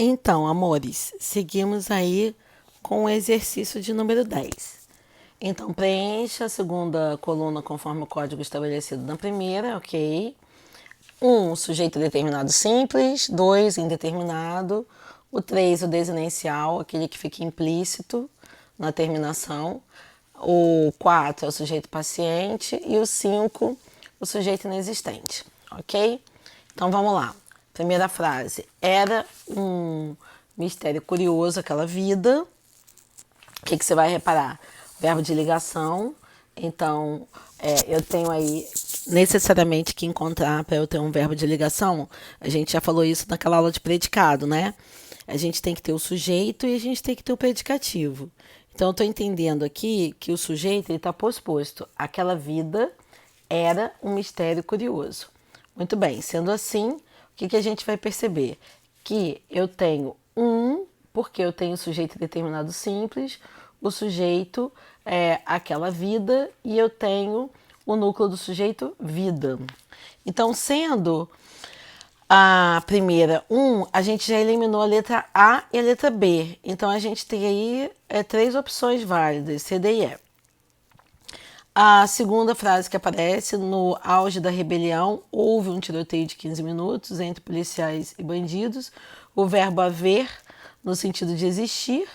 Então, amores, seguimos aí com o exercício de número 10. Então, preencha a segunda coluna conforme o código estabelecido na primeira, ok? 1, sujeito determinado simples. 2, indeterminado. O 3, o desinencial, aquele que fica implícito na terminação. O 4 é o sujeito paciente. E o 5, o sujeito inexistente, ok? Então, vamos lá. Primeira frase. Era um mistério curioso aquela vida. O que você vai reparar? Verbo de ligação. Então, eu tenho aí necessariamente que encontrar para eu ter um verbo de ligação. A gente já falou isso naquela aula de predicado, né? A gente tem que ter o sujeito e a gente tem que ter o predicativo. Então, eu estou entendendo aqui que o sujeito está posposto. Aquela vida era um mistério curioso. Muito bem, sendo assim, o que a gente vai perceber? Que eu tenho porque eu tenho sujeito determinado simples, o sujeito é aquela vida e eu tenho o núcleo do sujeito vida. Então, sendo a primeira a gente já eliminou a letra A e a letra B. Então, a gente tem aí três opções válidas, C, D e E. A segunda frase que aparece: no auge da rebelião, houve um tiroteio de 15 minutos entre policiais e bandidos. O verbo haver, no sentido de existir.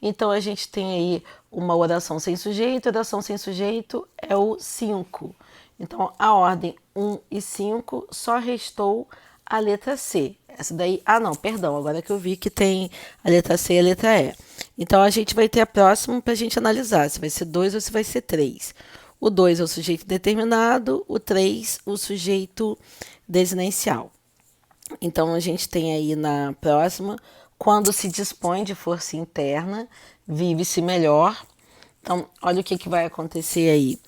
Então, a gente tem aí uma oração sem sujeito. A oração sem sujeito é o 5. Então, a ordem 1 e 5 só restou a letra C. Essa daí... Ah, não, perdão. Agora que eu vi que tem a letra C e a letra E. Então, a gente vai ter a próxima para a gente analisar se vai ser 2 ou se vai ser 3. O 2 é o sujeito determinado, o 3 o sujeito desinencial. Então, a gente tem aí na próxima: quando se dispõe de força interna, vive-se melhor. Então, olha o que vai acontecer aí.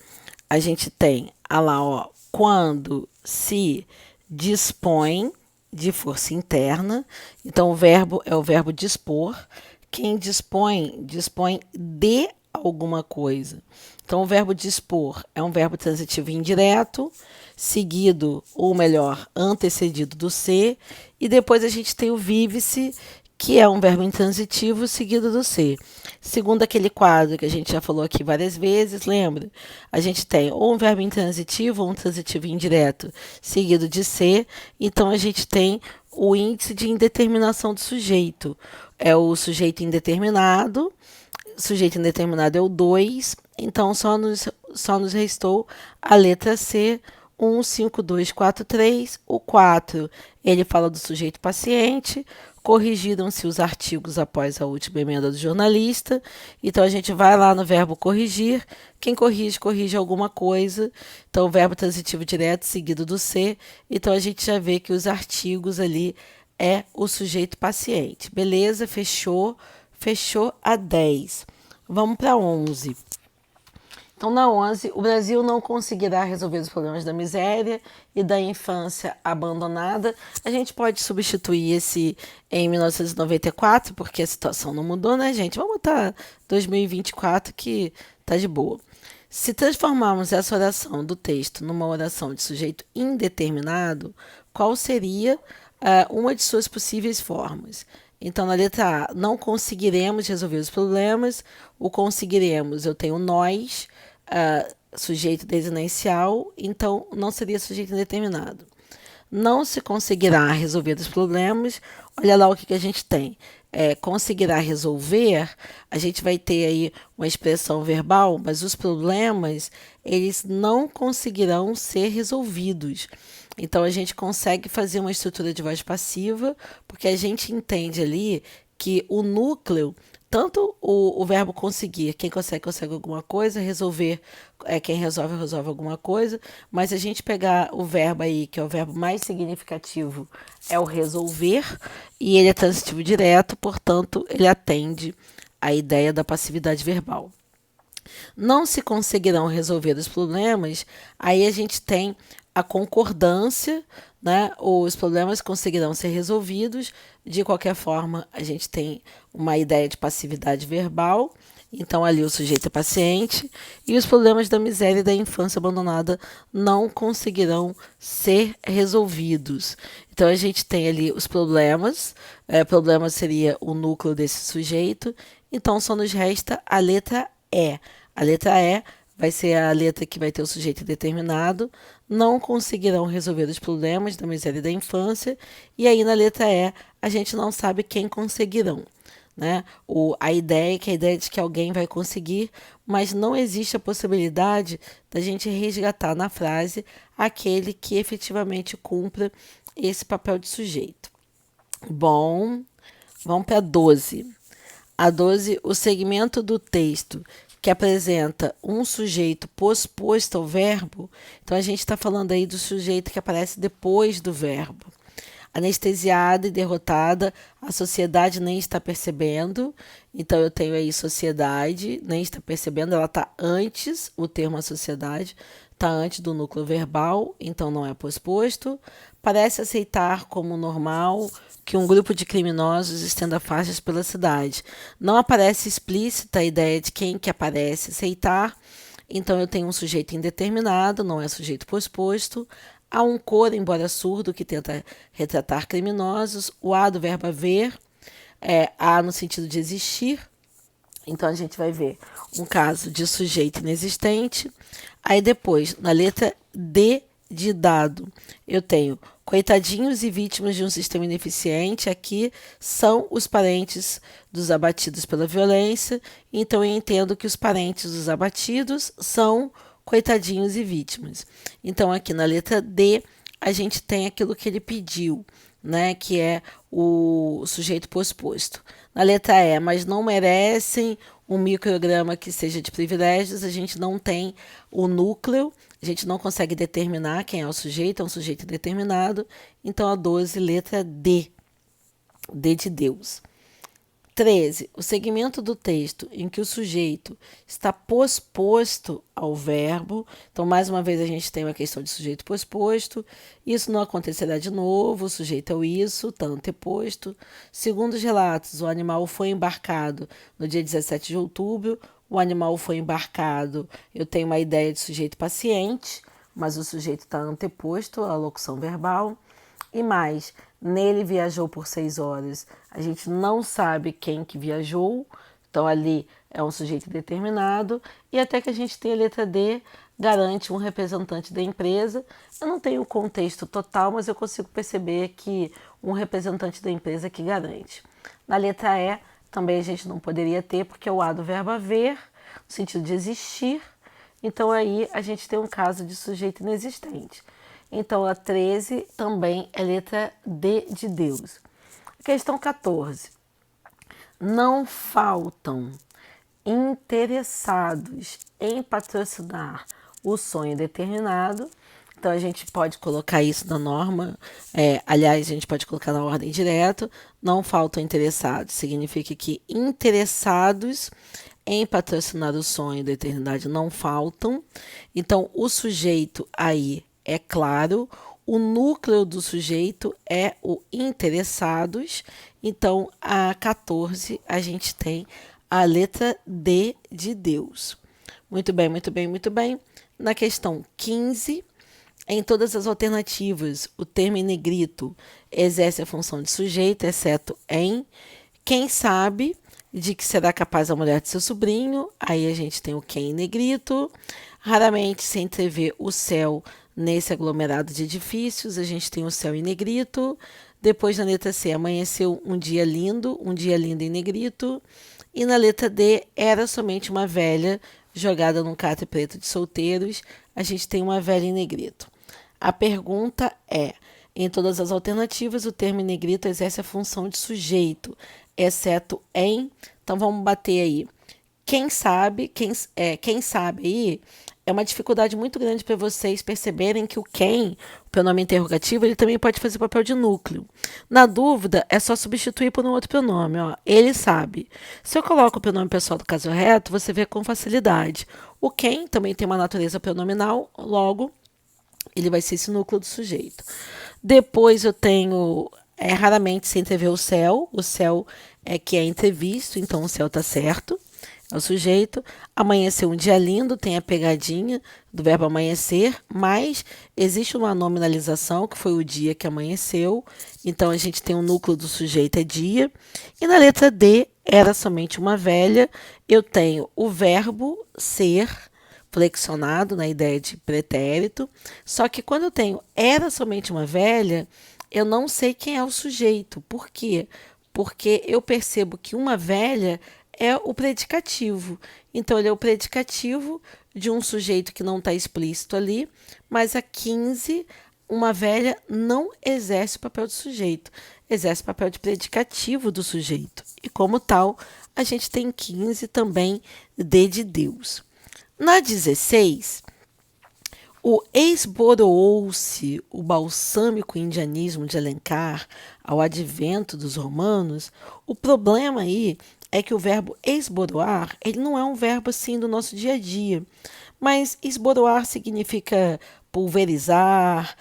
A gente tem, lá, ó, quando se dispõe de força interna. Então, o verbo é o verbo dispor. Quem dispõe, dispõe de alguma coisa. Então, o verbo dispor é um verbo transitivo indireto, seguido, ou melhor, antecedido do ser, e depois a gente tem o vive-se, que é um verbo intransitivo seguido do ser. Segundo aquele quadro que a gente já falou aqui várias vezes, lembra? A gente tem ou um verbo intransitivo ou um transitivo indireto seguido de ser. Então, a gente tem o índice de indeterminação do sujeito. É o sujeito indeterminado. Sujeito indeterminado é o 2. Então, só nos restou a letra C. 1, 5, 2, 4, 3. O 4, ele fala do sujeito paciente. Corrigiram-se os artigos após a última emenda do jornalista. Então, a gente vai lá no verbo corrigir. Quem corrige, corrige alguma coisa. Então, o verbo transitivo direto seguido do ser. Então, a gente já vê que os artigos ali é o sujeito paciente. Beleza? Fechou. Fechou a 10. Vamos para 11. Então, na 11, o Brasil não conseguirá resolver os problemas da miséria e da infância abandonada. A gente pode substituir esse em 1994, porque a situação não mudou, né, gente? Vamos botar 2024, que tá de boa. Se transformarmos essa oração do texto numa oração de sujeito indeterminado, qual seria uma de suas possíveis formas? Então, na letra A, não conseguiremos resolver os problemas. O conseguiremos, eu tenho nós, sujeito desinencial, então não seria sujeito indeterminado. Não se conseguirá resolver os problemas. Olha lá o que a gente tem. Conseguirá resolver, a gente vai ter aí uma expressão verbal, mas os problemas, eles não conseguirão ser resolvidos. Então, a gente consegue fazer uma estrutura de voz passiva, porque a gente entende ali que o núcleo, tanto o verbo conseguir, quem consegue, consegue alguma coisa, resolver, quem resolve, resolve alguma coisa, mas a gente pegar o verbo aí, que é o verbo mais significativo, é o resolver, e ele é transitivo direto, portanto, ele atende a ideia da passividade verbal. Não se conseguirão resolver os problemas, aí a gente tem a concordância, né? Os problemas conseguirão ser resolvidos. De qualquer forma, a gente tem uma ideia de passividade verbal. Então, ali o sujeito é paciente e os problemas da miséria e da infância abandonada não conseguirão ser resolvidos. Então, a gente tem ali os problemas. Problema seria o núcleo desse sujeito. Então, só nos resta a letra E. A letra E vai ser a letra que vai ter o sujeito determinado. Não conseguirão resolver os problemas da miséria e da infância. E aí, na letra E, a gente não sabe quem conseguirão. Né? A ideia é a ideia de que alguém vai conseguir, mas não existe a possibilidade da gente resgatar na frase aquele que efetivamente cumpra esse papel de sujeito. Bom, vamos para a 12. A 12, o segmento do texto que apresenta um sujeito posposto ao verbo. Então, a gente está falando aí do sujeito que aparece depois do verbo. Anestesiada e derrotada, a sociedade nem está percebendo. Então, eu tenho aí sociedade, nem está percebendo, ela está antes, o termo a sociedade está antes do núcleo verbal, então não é posposto. Parece aceitar como normal que um grupo de criminosos estenda faixas pela cidade. Não aparece explícita a ideia de quem que aparece aceitar. Então, eu tenho um sujeito indeterminado, não é sujeito posposto. Há um coro, embora surdo, que tenta retratar criminosos. O A do verbo haver é A no sentido de existir. Então, a gente vai ver um caso de sujeito inexistente. Aí, depois, na letra D de dado, eu tenho coitadinhos e vítimas de um sistema ineficiente. Aqui são os parentes dos abatidos pela violência. Então, eu entendo que os parentes dos abatidos são coitadinhos e vítimas. Então, aqui na letra D, a gente tem aquilo que ele pediu, né, que é o sujeito posposto. Na letra E, mas não merecem um micrograma que seja de privilégios, a gente não tem o núcleo, a gente não consegue determinar quem é o sujeito, é um sujeito determinado. Então, a 12, letra D, D de Deus. 13. O segmento do texto em que o sujeito está posposto ao verbo. Então, mais uma vez, a gente tem uma questão de sujeito posposto. Isso não acontecerá de novo, o sujeito é o isso, está anteposto. Segundo os relatos, o animal foi embarcado no dia 17 de outubro. O animal foi embarcado. Eu tenho uma ideia de sujeito paciente, mas o sujeito está anteposto à locução verbal. E mais, nele viajou por 6 horas. A gente não sabe quem que viajou, então ali é um sujeito determinado. E até que a gente tenha a letra D, garante um representante da empresa. Eu não tenho o contexto total, mas eu consigo perceber que um representante da empresa que garante. Na letra E, também a gente não poderia ter, porque é o A do verbo haver, no sentido de existir. Então aí a gente tem um caso de sujeito inexistente. Então, a 13 também é letra D de Deus. Questão 14. Não faltam interessados em patrocinar o sonho determinado. Então, a gente pode colocar isso na norma. Aliás, a gente pode colocar na ordem direto. Não faltam interessados. Significa que interessados em patrocinar o sonho determinado não faltam. Então, o sujeito aí é claro, o núcleo do sujeito é o interessados. Então, a 14, a gente tem a letra D de Deus. Muito bem, muito bem, muito bem. Na questão 15, em todas as alternativas, o termo em negrito exerce a função de sujeito, exceto em quem sabe de que será capaz a mulher de seu sobrinho. Aí a gente tem o quem em negrito. Raramente se entrevê o céu nesse aglomerado de edifícios. A gente tem o céu em negrito. Depois, na letra C, amanheceu um dia lindo em negrito. E na letra D, era somente uma velha jogada num catre preto de solteiros. A gente tem uma velha em negrito. A pergunta é: em todas as alternativas, o termo em negrito exerce a função de sujeito, exceto em. Então, vamos bater aí. Quem sabe aí, é uma dificuldade muito grande para vocês perceberem que o quem, o pronome interrogativo, ele também pode fazer papel de núcleo. Na dúvida, é só substituir por um outro pronome. Ó. Ele sabe. Se eu coloco o pronome pessoal do caso reto, você vê com facilidade. O quem também tem uma natureza pronominal, logo, ele vai ser esse núcleo do sujeito. Depois eu tenho, raramente se entrevê o céu é que é entrevisto, então o céu está certo. é o sujeito. Amanheceu um dia lindo, tem a pegadinha do verbo amanhecer, mas existe uma nominalização, que foi o dia que amanheceu. Então, a gente tem o núcleo do sujeito é dia. E na letra D, era somente uma velha, eu tenho o verbo ser, flexionado na ideia de pretérito. Só que quando eu tenho era somente uma velha, eu não sei quem é o sujeito. Por quê? Porque eu percebo que uma velha é o predicativo. Então, ele é o predicativo de um sujeito que não está explícito ali, mas a 15, uma velha não exerce o papel de sujeito, exerce o papel de predicativo do sujeito. E, como tal, a gente tem 15 também de Deus. Na 16, o esboroou-se o balsâmico indianismo de Alencar ao advento dos romanos. O problema aí é que o verbo esboroar, ele não é um verbo assim do nosso dia a dia, mas esboroar significa pulverizar,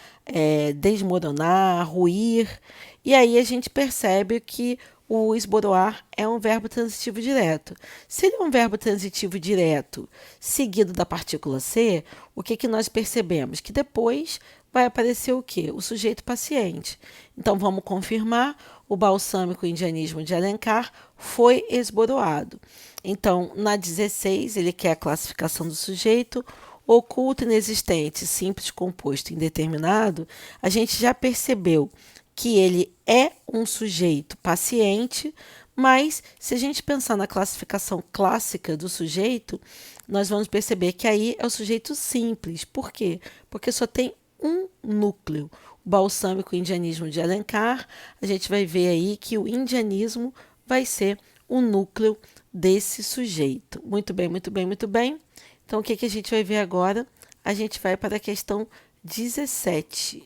desmoronar, ruir, e aí a gente percebe que o esboroar é um verbo transitivo direto. Se ele é um verbo transitivo direto seguido da partícula ser, o que nós percebemos? Que depois vai aparecer o quê? O sujeito paciente. Então, vamos confirmar, o balsâmico indianismo de Alencar foi esboroado. Então, na 16, ele quer a classificação do sujeito, oculto, inexistente, simples, composto, indeterminado. A gente já percebeu que ele é um sujeito paciente, mas se a gente pensar na classificação clássica do sujeito, nós vamos perceber que aí é o sujeito simples. Por quê? Porque só tem um núcleo. O balsâmico indianismo de Alencar, a gente vai ver aí que o indianismo vai ser o núcleo desse sujeito. Muito bem, muito bem, muito bem. Então, o que a gente vai ver agora? A gente vai para a questão 17.